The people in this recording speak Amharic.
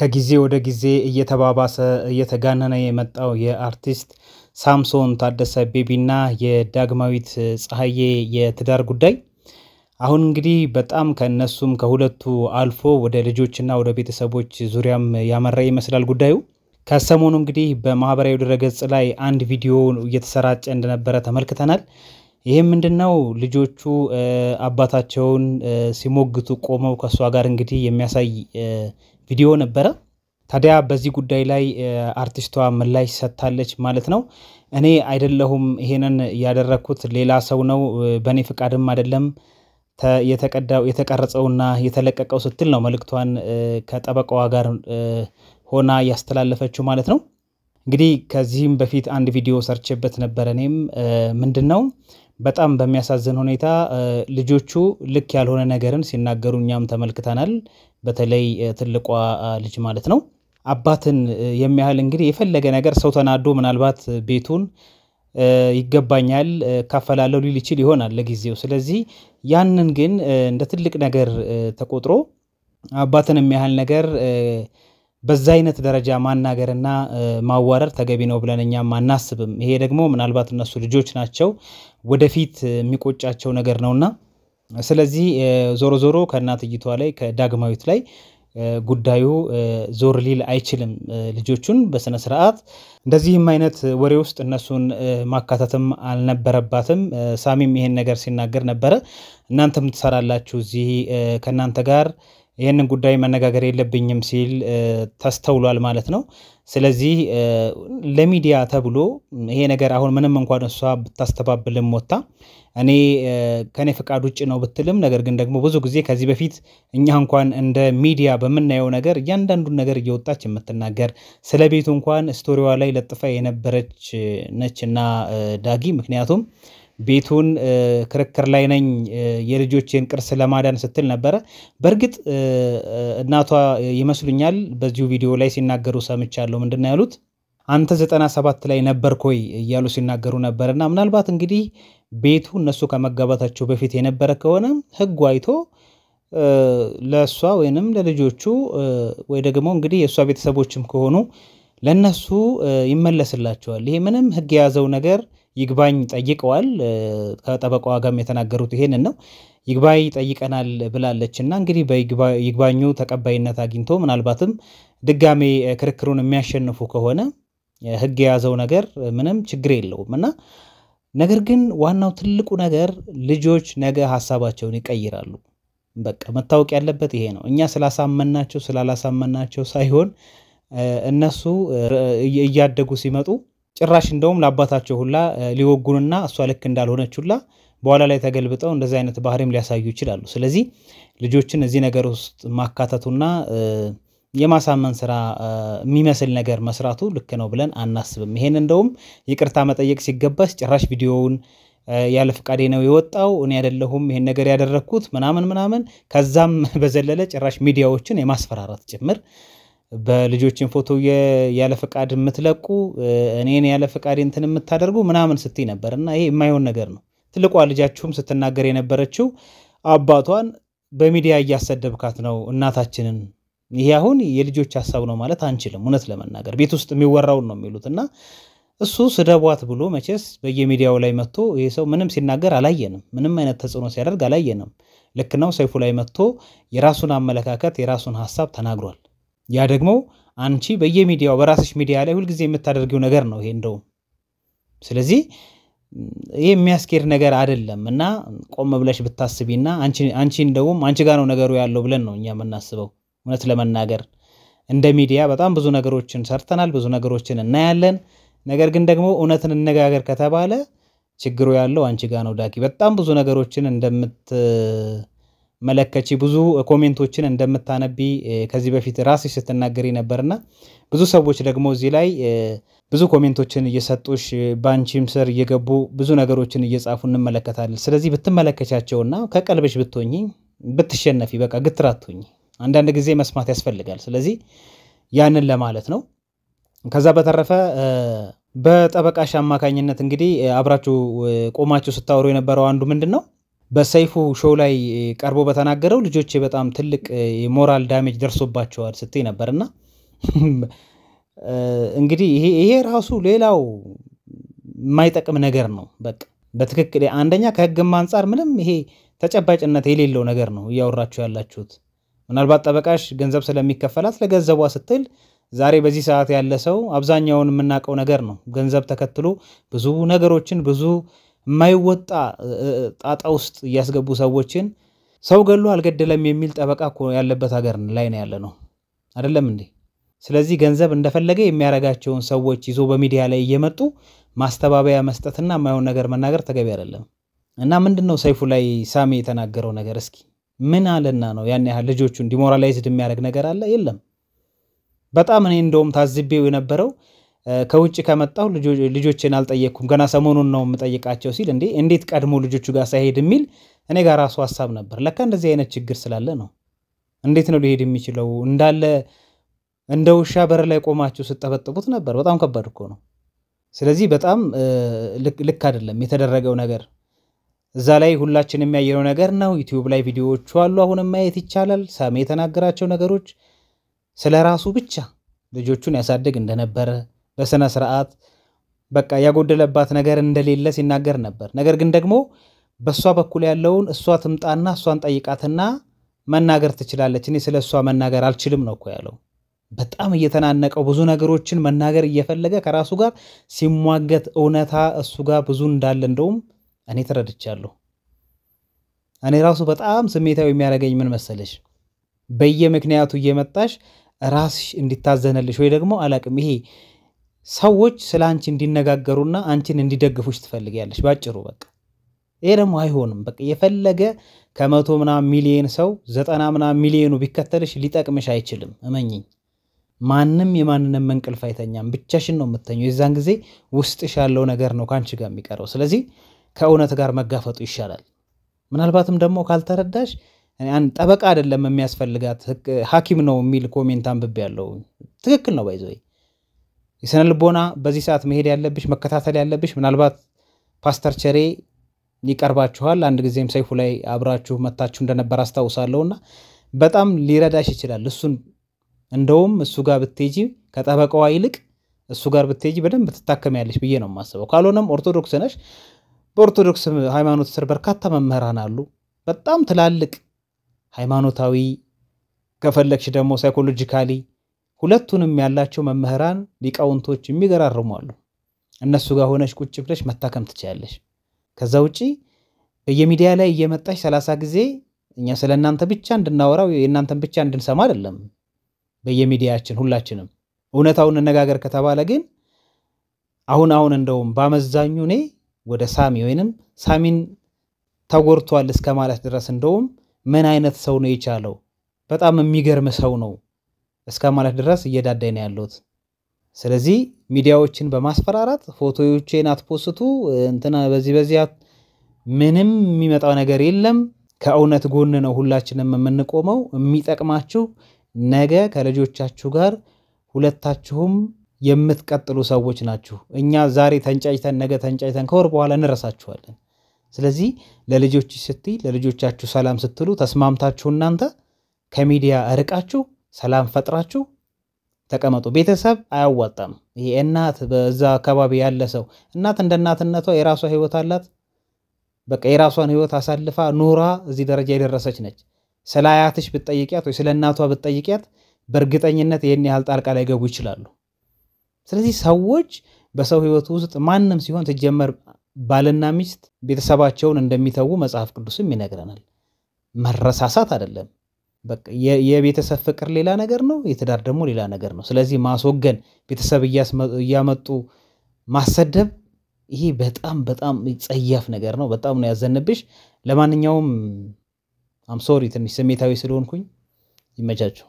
ከጊዜ ወደ ጊዜ እየተባባሰ እየተጋነነ የመጣው የአርቲስት ሳምሶን ታደሰ ቤቢና የዳግማዊት ፀሐዬ የትዳር ጉዳይ አሁን እንግዲህ በጣም ከነሱም ከሁለቱ አልፎ ወደ ልጆችና ወደ ቤተሰቦች ዙሪያም ያመራ ይመስላል ጉዳዩ። ከሰሞኑ እንግዲህ በማህበራዊ ድረገጽ ላይ አንድ ቪዲዮ እየተሰራጨ እንደነበረ ተመልክተናል። ይሄም ምንድነው ልጆቹ አባታቸውን ሲሞግቱ ቆመው ከሷ ጋር እንግዲህ የሚያሳይ ቪዲዮ ነበረ። ታዲያ በዚህ ጉዳይ ላይ አርቲስቷ ምላሽ ሰጥታለች ማለት ነው። እኔ አይደለሁም ይሄንን ያደረኩት ሌላ ሰው ነው በኔ ፍቃድም አይደለም የተቀረጸውና የተለቀቀው ስትል ነው መልእክቷን ከጠበቃዋ ጋር ሆና ያስተላለፈችው ማለት ነው። እንግዲህ ከዚህም በፊት አንድ ቪዲዮ ሰርችበት ነበር እኔም ምንድነው በጣም በሚያሳዝን ሁኔታ ልጆቹ ልክ ያልሆነ ነገርን ሲናገሩኛም ተመልክተናል። በተለይ ትልቋ ልጅ ማለት ነው አባትን የሚያህል እንግዲህ የፈለገ ነገር ሰው ተናዶ ምናልባት ቤቱን ይገባኛል ካፈላለው ሊል ይችል ይሆናል ለጊዜው። ስለዚህ ያንን ግን እንደ ትልቅ ነገር ተቆጥሮ አባትን የሚያህል ነገር በዛ አይነት ደረጃ ማናገርና ማዋረር ተገቢ ነው ብለንኛም አናስብም። ይሄ ደግሞ ምናልባት እነሱ ልጆች ናቸው ወደፊት የሚቆጫቸው ነገር ነውና ስለዚህ ዞሮ ዞሮ ከናትይቷ ላይ ከዳግማዊት ላይ ጉዳዩ ዞር ሊል አይችልም። ልጆቹን በስነ ስርዓት እንደዚህም አይነት ወሬ ውስጥ እነሱን ማካተትም አልነበረባትም። ሳሚም ይሄን ነገር ሲናገር ነበር እናንተም ትሰራላችሁ እዚህ ከናንተ ጋር ይሄንን ጉዳይ መነጋገር የለብኝም ሲል ተስተውሏል ማለት ነው። ስለዚህ ለሚዲያ ተብሎ ይሄ ነገር አሁን ምንም እንኳን እሷ ብታስተባብልም ወጣ እኔ ከኔ ፍቃድ ውጪ ነው ብትልም ነገር ግን ደግሞ ብዙ ጊዜ ከዚህ በፊት እኛ እንኳን እንደ ሚዲያ በመናየው ነገር እያንዳንዱን ነገር እየወጣች የምትናገር ስለቤቱ እንኳን ስቶሪዋ ላይ ለጥፋ የነበረች ነችና ዳጊ ምክንያቱም ቤቱን ክርክር ላይ ነኝ የልጆቼን ቅርስ ለማዳን ስትል ነበር። በርግጥ እናቷ ይመስሉኛል በዚሁ ቪዲዮ ላይ ሲናገሩ ሰምቻለሁ። ምንድነው ያሉት አንተ 97 ላይ ነበርኩ እያሉ ሲናገሩ ነበርና ምናልባት እንግዲህ ቤቱ እነሱ ከመጋባታቸው በፊት የነበረ ከሆነ ህግ አይቶ ለሷ ወይንም ለልጆቹ ወይ ደግሞ እንግዲህ የሷ ቤተሰቦችም ከሆኑ ለነሱ ይመለስላቸዋል። ይሄ ምንም ህግ ያዘው ነገር ይግባኝ ጠይቀዋል። ከጠበቃዋ ጋርም የተናገሩት ይሄንን ነው። ይግባኝ ጠይቀናል ብላለችና እንግዲህ በይግባኙ ተቀባይነት አግኝቶ ምናልባትም ድጋሜ ክርክሩን የሚያሸንፉ ከሆነ ህግ ያዘው ነገር ምንም ችግር የለውምና ነገር ግን ዋናው ትልቁ ነገር ልጆች ነገ ሐሳባቸውን ይቀይራሉ። በቃ መታወቅ ያለበት ይሄ ነው። እኛ ስላሳመናቸው ስላላሳመናቸው ሳይሆን እነሱ እያደጉ ሲመጡ ጭራሽ እንደውም ለአባታቸው ሁላ ሊወጉንና እሷ ልክ እንዳልሆነች ሁላ በኋላ ላይ ተገልብጠው እንደዚህ አይነት ባህሪም ሊያሳዩ ይችላሉ። ስለዚህ ልጆችን እዚህ ነገር ውስጥ ማካተቱና የማሳመን ስራ የሚመስል ነገር መስራቱ ልክ ነው ብለን አናስብም። ይሄን እንደውም ይቅርታ መጠየቅ ሲገባስ ጭራሽ ቪዲዮውን ያለ ፍቃዴ ነው የወጣው እኔ አይደለሁም ይሄን ነገር ያደረኩት ምናምን ከዛም በዘለለ ጭራሽ ሚዲያዎችን የማስፈራራት ጭምር በልጆችን ፎቶ ያለ ፍቃድ የምትለቁ እኔን ያለ ፍቃድ እንትን የምታደርጉ ምናምን ስትይ ነበርና ይሄ የማይሆን ነገር ነው። ትልቋ ልጃችሁም ስትናገር የነበረችው አባቷን በሚዲያ እያሰደብካት ነው እናታችንን። ይሄ አሁን የልጆች ሐሳብ ነው ማለት አንችልም። እውነት ለመናገር ቤት ውስጥ የሚወራው ነው የሚሉትና እሱ ስደቧት ብሎ መቼስ በየሚዲያው ላይ መጥቶ ይሄ ሰው ምንም ሲናገር አላየንም። ምንም አይነት ተጽዕኖ ሲያደርግ አላየንም። ልክ ነው ሰይፉ ላይ መጥቶ የራሱን አመለካከት የራሱን ሐሳብ ተናግሯል። ያ ደግሞ አንቺ በየሚዲያው በራስሽ ሚዲያ ላይ ሁሉ ጊዜ የምታደርጊው ነገር ነው ይሄ እንደው ስለዚህ ይሄ የሚያስኬድ ነገር አይደለምና ቆም ብለሽ ብታስቢና አንቺ እንደውም አንቺ ጋር ነው ነገሩ ያለው ብለን ነው እኛ የምናስበው። እውነት ለመናገር እንደ ሚዲያ በጣም ብዙ ነገሮችን ሰርተናል ብዙ ነገሮችን እናያለን። ነገር ግን ደግሞ እውነትን እንነጋገር ከተባለ ችግሩ ያለው አንቺ ጋር ነው ዳጊ። በጣም ብዙ ነገሮችን መለከቺ ብዙ ኮሜንቶችን እንደምታነቢ ከዚህ በፊት ራስሽ ስትናገሪ ነበርና ብዙ ሰዎች ደግሞ እዚህ ላይ ብዙ ኮሜንቶችን እየሰጡሽ ባንቺም ስር እየገቡ ብዙ ነገሮችን እየጻፉ እንመለከታለን። ስለዚህ ብትመለከቻቸውና ከቀልብሽ ብትሆኚ ብትሸነፊ በቃ ግትራቱኝ አንዳንድ ጊዜ መስማት ያስፈልጋል። ስለዚህ ያንን ለማለት ነው። ከዛ በተረፈ በጠበቃሽ አማካኝነት እንግዲህ አብራችሁ ቆማችሁ ስታወሩ የነበረው አንዱ ምንድነው በሰይፉ ሾው ላይ ቀርቦ በተናገረው ልጆቼ በጣም ትልቅ የሞራል ዳሜጅ ደርሶባቸዋል ስትይ ነበርና እንግዲህ ይሄ ራሱ ሌላው የማይጠቅም ነገር ነው። በቃ በትክክል አንደኛ ከህግም አንፃር ምንም ይሄ ተጨባጭነት የሌለው ነገር ነው እያወራችሁ ያላችሁት። ምናልባት ጠበቃሽ ገንዘብ ስለሚከፈላት ለገንዘቧ ስትል ዛሬ በዚህ ሰዓት ያለ ሰው አብዛኛውን የምናውቀው ነገር ነው። ገንዘብ ተከትሎ ብዙ ነገሮችን ብዙ የማይወጣ ጣጣ ውስጥ እያስገቡ ሰዎችን ሰው ገሎ አልገደለም የሚል ጠበቃ እኮ ያለበት ሀገር ላይ ነው ያለነው አይደለም እንዴ? ስለዚህ ገንዘብ እንደፈለገ የሚያረጋቸውን ሰዎች ይዞ በሚዲያ ላይ እየመጡ ማስተባበያ መስጠትና የማይሆን ነገር መናገር ተገቢ አይደለም። እና ምንድነው ሰይፉ ላይ ሳሚ የተናገረው ነገር? እስኪ ምን አለና ነው ያን ያህል ልጆቹን ዲሞራላይዝድ የሚያደርግ ነገር አለ? የለም። በጣም እኔ እንደውም ታዝቤው የነበረው ከውጭ ከመጣው ልጆችን አልጠየቅኩም ገና ሰሞኑን ነው የምጠይቃቸው ሲል እንዴት ቀድሞ ልጆቹ ጋር ሳይሄድ የሚል እኔ ጋር ራሱ ሐሳብ ነበር። ለካ እንደዚህ አይነት ችግር ስላለ ነው። እንዴት ነው ሊሄድ የሚችለው? እንዳለ እንደ ውሻ በር ላይ ቆማችሁ ስትጠበጥቡት ነበር። በጣም ከባድ እኮ ነው። ስለዚህ በጣም ልክ አይደለም የተደረገው ነገር። እዛ ላይ ሁላችንም የሚያየው ነገር ነው። ዩቲዩብ ላይ ቪዲዮዎቹ አሉ፣ አሁንም ማየት ይቻላል። ሳሚ የተናገራቸው ነገሮች ስለራሱ ብቻ ልጆቹን ያሳድግ እንደነበረ በስነ ስርዓት በቃ ያጎደለባት ነገር እንደሌለ ሲናገር ነበር። ነገር ግን ደግሞ በሷ በኩል ያለውን እሷ ትምጣና እሷን ጠይቃትና መናገር ትችላለች፣ እኔ ስለሷ መናገር አልችልም ነው እኮ ያለው። በጣም እየተናነቀው ብዙ ነገሮችን መናገር እየፈለገ ከራሱ ጋር ሲሟገት እውነታ እሱ ጋር ብዙ እንዳለ እንደውም እኔ ተረድቻለሁ። እኔ ራሱ በጣም ስሜታዊ የሚያደርገኝ ምን መሰለሽ? በየምክንያቱ እየመጣሽ ራስሽ እንዲታዘነልሽ ወይ ደግሞ አላቅም ይሄ ሰዎች ስላንቺ እንዲነጋገሩና አንቺን እንዲደግፉሽ ትፈልጊያለሽ ባጭሩ በቃ። ይሄ ደግሞ አይሆንም። በቃ የፈለገ ከመቶ ምናምን ሚሊዮን ሰው 90 ምናምን ሚሊዮኑ ቢከተልሽ ሊጠቅምሽ አይችልም። እመኚኝ። ማንም የማንንም እንቅልፍ አይተኛም። ብቻሽን ነው የምትተኙ። የዛን ጊዜ ውስጥሽ ያለው ነገር ነው ካንቺ ጋር የሚቀረው። ስለዚህ ከእውነት ጋር መጋፈጡ ይሻላል። ምናልባትም ደግሞ ካልተረዳሽ ጠበቃ አይደለም የሚያስፈልጋት ሐኪም ነው የሚል ኮሜንት አንብቤያለሁ። ትክክል ነው። ባይዘይ የስነ ልቦና በዚህ ሰዓት መሄድ ያለብሽ መከታተል ያለብሽ ምናልባት ፓስተር ቸሬ ይቀርባችኋል። አንድ ጊዜም ሰይፉ ላይ አብራችሁ መታችሁ እንደነበር አስታውሳለሁና በጣም ሊረዳሽ ይችላል። እሱን እንደውም እሱ ጋር ብትሄጂ ከጠበቃዋ ይልቅ እሱ ጋር ብትሄጂ በደንብ ትታከሚያለሽ ብዬ ነው የማስበው። ካልሆነም ኦርቶዶክስ ነሽ። በኦርቶዶክስ ሃይማኖት ስር በርካታ መምህራን አሉ። በጣም ትላልቅ ሃይማኖታዊ ከፈለክሽ ደግሞ ሳይኮሎጂካሊ ሁለቱንም ያላቸው መምህራን ሊቃውንቶች የሚገራርሙ አሉ። እነሱ ጋር ሆነሽ ቁጭ ብለሽ መታከም ትችያለሽ። ከዛ ውጪ በየሚዲያ ላይ እየመጣሽ 30 ጊዜ እኛ ስለናንተ ብቻ እንድናወራው የናንተን ብቻ እንድንሰማ አይደለም። በየሚዲያችን ሁላችንም እውነታውን እንነጋገር ከተባለ ግን አሁን እንደውም ባመዛኙ እኔ ወደ ሳሚ ወይንም ሳሚን ተጎርቷል እስከ ማለት ድረስ እንደውም ምን አይነት ሰው ነው የቻለው በጣም የሚገርም ሰው ነው እስከ ማለት ድረስ እየዳዳይ ነው ያለው። ስለዚህ ሚዲያዎችን በማስፈራራት ፎቶዎችን አትፖስቱ እንትና በዚህ ምንም የሚመጣው ነገር የለም። ከእውነት ጎን ነው ሁላችንም የምንቆመው። የሚጠቅማችሁ ነገ ከልጆቻችሁ ጋር ሁለታችሁም የምትቀጥሉ ሰዎች ናችሁ። እኛ ዛሬ ተንጫጭተን ነገ ተንጫጭተን ከወር በኋላ እንረሳችኋለን። ስለዚህ ለልጆች ስትይ ለልጆቻችሁ ሰላም ስትሉ ተስማምታችሁ እናንተ ከሚዲያ አርቃችሁ ሰላም ፈጥራችሁ ተቀመጡ። ቤተሰብ አያዋጣም። ይሄ እናት በዛ አካባቢ ያለ ሰው እናት እንደ እናትነቷ የራሷ ህይወት አላት። በቃ የራሷን ህይወት አሳልፋ ኑራ እዚህ ደረጃ የደረሰች ነች። ስለ አያትሽ ብትጠይቂያት ወይ ስለ እናቷ ብትጠይቂያት በእርግጠኝነት ይሄን ያህል ጣልቃ ላይ ገቡ ይችላሉ። ስለዚህ ሰዎች በሰው ህይወት ውስጥ ማንንም ሲሆን ተጀመር ባልና ሚስት ቤተሰባቸውን እንደሚተው መጽሐፍ ቅዱስም ይነግረናል። መረሳሳት አይደለም። በቃ የቤተሰብ ፍቅር ሌላ ነገር ነው፣ የትዳር ደግሞ ሌላ ነገር ነው። ስለዚህ ማስወገን ቤተሰብ እያመጡ ማሰደብ ይሄ በጣም ጸያፍ ነገር ነው። በጣም ነው ያዘነብሽ። ለማንኛውም አም ሶሪ ትንሽ ስሜታዊ ስለሆንኩኝ ይመቻችሁ።